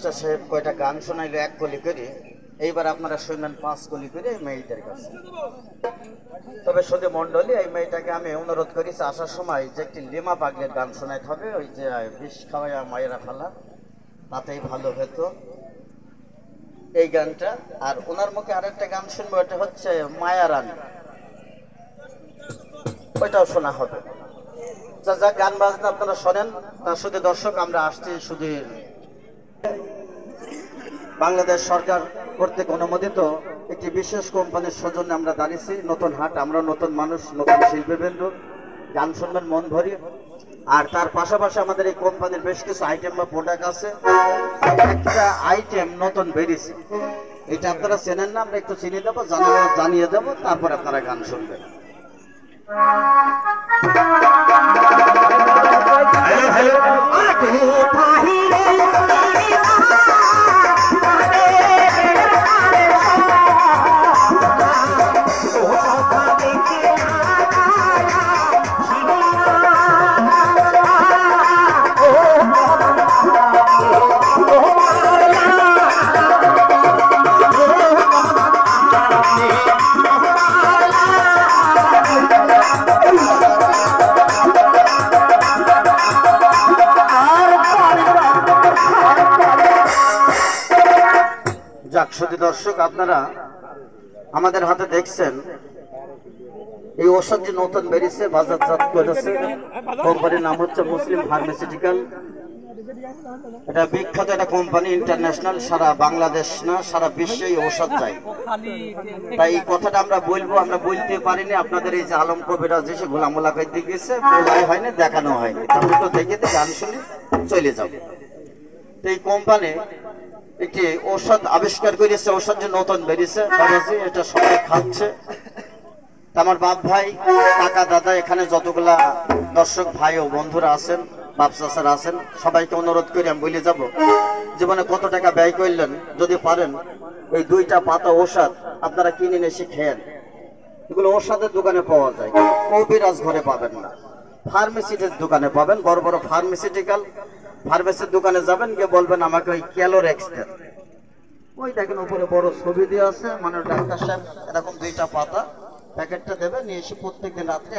Master সাহেব কয়টা গান শোনাইলো 1 কলি করে, এইবার আপনারা শুনবেন 5 কলি করে এই মেয়েটার কাছে। তবে শুধু মন্ডলী, এই মেয়েটাকে আমি অনুরোধ করেছি আসার সময় যে একটি লিমা পাগলের গান শোনাইতে হবে, ওই যে বিষ খাওয়াইয়া মায়েরা ফেলা, তাতেই ভালো হতো এই গানটা। আর ওনার মুখে আরেকটা গান শুনবো, এটা হচ্ছে মায়া রানী, ওইটাও শোনা হবে। যা গান বাজনা আপনারা শোনেন। তার শুধু দর্শক, আমরা আসছি শুধু বাংলাদেশ সরকার কর্তৃক অনুমোদিত একটি বিশেষ কোম্পানির সৌজন্যে আমরা দাঁড়িয়েছি নতুন হাট। আমরা নতুন মানুষ, নতুন শিল্পীবৃন্দ, গান শুনবেন মন ভরি। আর তার পাশাপাশি আমাদের এই কোম্পানির বেশ কিছু আইটেম বা প্রোডাক্ট আছে। একটা আইটেম নতুন বেরিয়েছে, এটা আপনারা চেনেন না, আমরা একটু চিনিয়ে দেবো, জানিয়ে দেবো, তারপর আপনারা গান শুনবেন। যাক শুধু দর্শক, আপনারা আমাদের হাতে দেখছেন এই ওষুধ যে নতুন বেরিয়েছে, বাজারজাত করেছে, কোম্পানির নাম হচ্ছে মুসলিম ফার্মাসিউটিক্যাল। এটা বিখ্যাত একটা কোম্পানি, ইন্টারন্যাশনাল, সারা বাংলাদেশ না সারা বিশ্বেই ওষুধ যায়। তাই এই কথাটা আমরা বলবো, আমরা বলতে পারিনি। আপনাদের এই যে আলম কবিরাজ এসে গোলামোলা করতে গেছে, বলাই হয়নি, দেখানো হয়নি, তারপর তো দেখে গান শুনে চলে যাবে। তো এই কোম্পানি একটি ঔষধ আবিষ্কার করেছে, ঔষধ যে নতুন বেরিয়েছে বাবাজি, এটা সবাই খাচ্ছে। আমার বাপ ভাই, কাকা, দাদা, এখানে যতগুলা দর্শক ভাই ও বন্ধুরা আছেন, বাপ চাচারা আছেন, সবাইকে অনুরোধ করি আমি বলে যাব, জীবনে কত টাকা ব্যয় করলেন, যদি পারেন এই 2টা পাতা ঔষধ আপনারা কিনে এসে খেয়েন। এগুলো ঔষধের দোকানে পাওয়া যায়, কবিরাজ ঘরে পাবেন না, ফার্মেসিটির দোকানে পাবেন। বড় বড় ফার্মেসির দোকানে যাবেন, গিয়ে বলবেন আমাকে ওই ক্যালোরেক্স দেন। ওই দেখেন উপরে বড় ছবি দিয়ে আছে, মানে ডাক্তার সাহেব এরকম 2টা পাতা প্যাকেটটা দেবে, নিয়ে এসে প্রত্যেকদিন রাত্রে